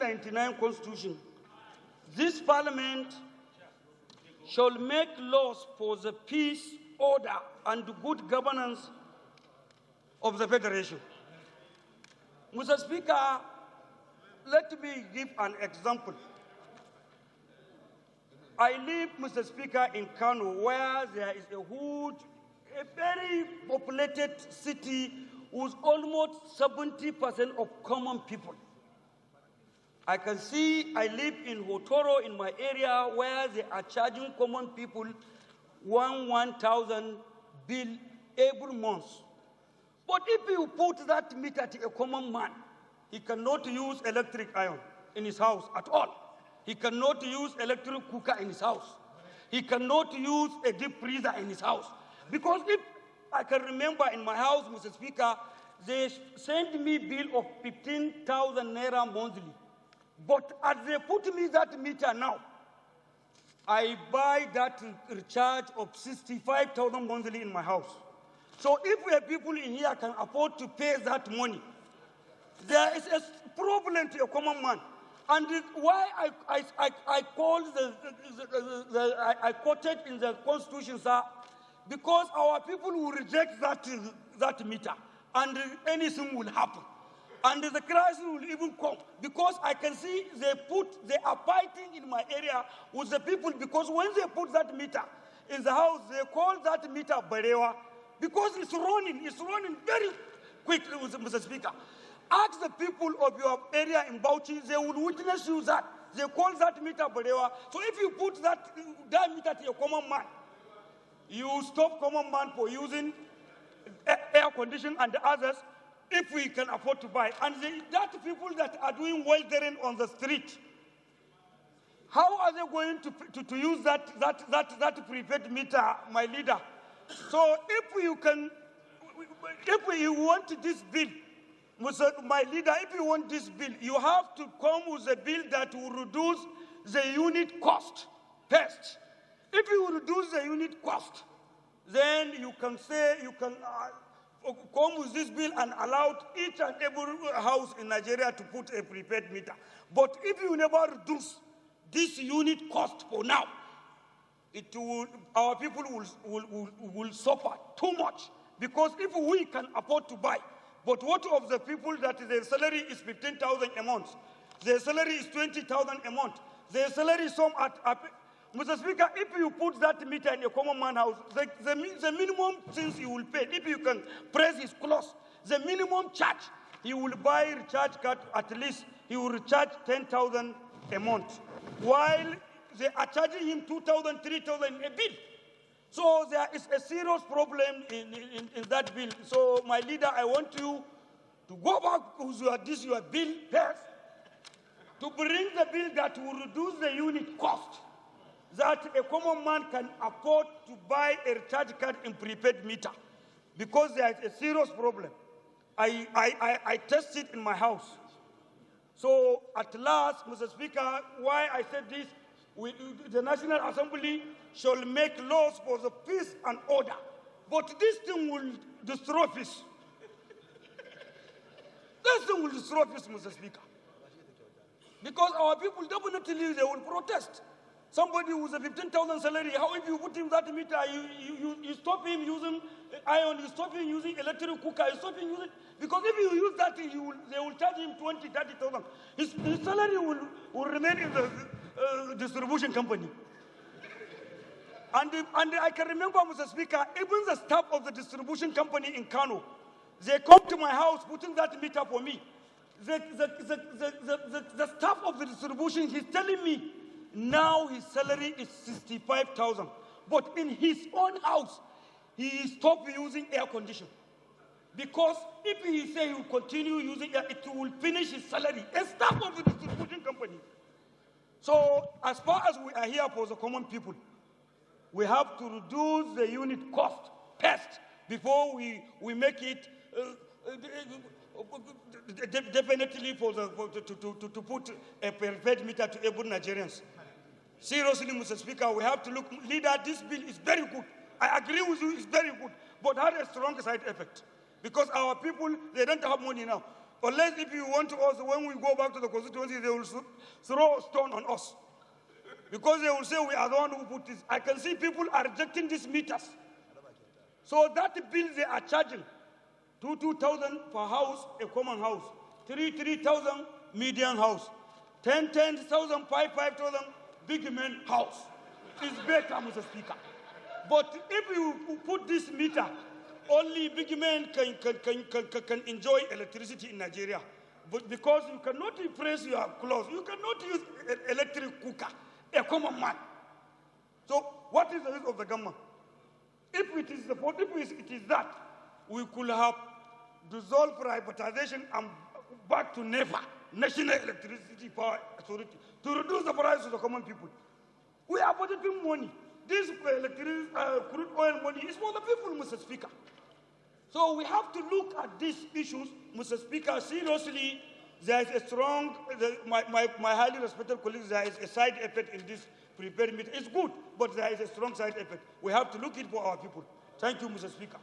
1999 Constitution, this Parliament shall make laws for the peace, order, and good governance of the Federation. Mr. Speaker, let me give an example. I live, Mr. Speaker, in Kano, where there is a very populated city with almost 70% of common people. I can see I live in Hotoro in my area where they are charging common people 1,000 bill every month. But if you put that meter to a common man, he cannot use electric iron in his house at all. He cannot use electric cooker in his house. He cannot use a deep freezer in his house. Because if I can remember in my house, Mr. Speaker, they sent me bill of 15,000 naira monthly. But as they put me that meter now, I buy that recharge of 65,000 monthly in my house. So if we have people in here can afford to pay that money, there is a problem to a common man. And why I quoted in the Constitution, sir, because our people will reject that meter, and anything will happen. And the crisis will even come, because I can see they are fighting in my area with the people, because when they put that meter in the house, they call that meter Barewa, because it's running very quickly, Mr. Speaker. Ask the people of your area in Bauchi, they will witness you that. They call that meter Barewa. So if you put that meter to a common man, you stop common man for using air conditioning and the others, if we can afford to buy. And that people that are doing welding on the street, how are they going to use that prepaid meter, my leader? So if you want this bill, my leader, if you want this bill, you have to come with a bill that will reduce the unit cost first. If you reduce the unit cost, then you can say, you can come with this bill and allow each and every house in Nigeria to put a prepaid meter. But if you never reduce this unit cost for now, our people will suffer too much. Because if we can afford to buy, but what of the people that their salary is 15,000 a month, their salary is 20,000 a month, their salary is some at Mr. Speaker, if you put that meter in a common man house, the minimum things you will pay, if you can press his clothes, the minimum charge, he will buy a recharge card, at least he will recharge 10,000 a month, while they are charging him 2,000, 3,000 a bill. So there is a serious problem in that bill. So my leader, I want you to go back with your bill first, to bring the bill that will reduce the unit cost, that a common man can afford to buy a recharge card in prepaid meter, because there is a serious problem. I tested in my house. So at last, Mr. Speaker, why I said this, the National Assembly shall make laws for the peace and order. But this thing will destroy peace. This thing will destroy peace, Mr. Speaker. Because our people definitely, they will protest. Somebody with a 15,000 salary, how if you put him that meter, you stop him using iron, you stop him using electric cooker, you stop him using, because if you use that, they will charge him 20, 30,000. His salary will remain in the distribution company. And I can remember, Mr. Speaker, even the staff of the distribution company in Kano, they come to my house putting that meter for me. The staff of the distribution, he's telling me, now his salary is 65,000. But in his own house, he stopped using air conditioning. Because if he say he will continue using air, it will finish his salary. A staff of the distribution company. So as far as we are here for the common people, we have to reduce the unit cost first before we make it definitely to put a prepaid meter to every Nigerians. Seriously, Mr. Speaker, we have to look. Leader, this bill is very good. I agree with you, it's very good, but had a strong side effect. Because our people, they don't have money now. Unless if you want to us, when we go back to the constituency, they will throw a stone on us. Because they will say we are the one who put this. I can see people are rejecting these meters. So that bill they are charging, 2,000 per house, a common house, 3,000 median house, 10,000, 5,000 big man house. It's better, Mr. Speaker. But if you put this meter, only big men can enjoy electricity in Nigeria. But because you cannot press your clothes, you cannot use an electric cooker, a common man. So what is the use of the government? If it is that, we could have dissolved privatization and back to NEPA, National Electricity Power Authority, to reduce the price to the common people. We are budgeting money. This crude oil money is for the people, Mr. Speaker. So we have to look at these issues, Mr. Speaker, seriously. There is a strong, my highly respected colleagues, there is a side effect in this prepared meeting. It's good, but there is a strong side effect. We have to look it for our people. Thank you, Mr. Speaker.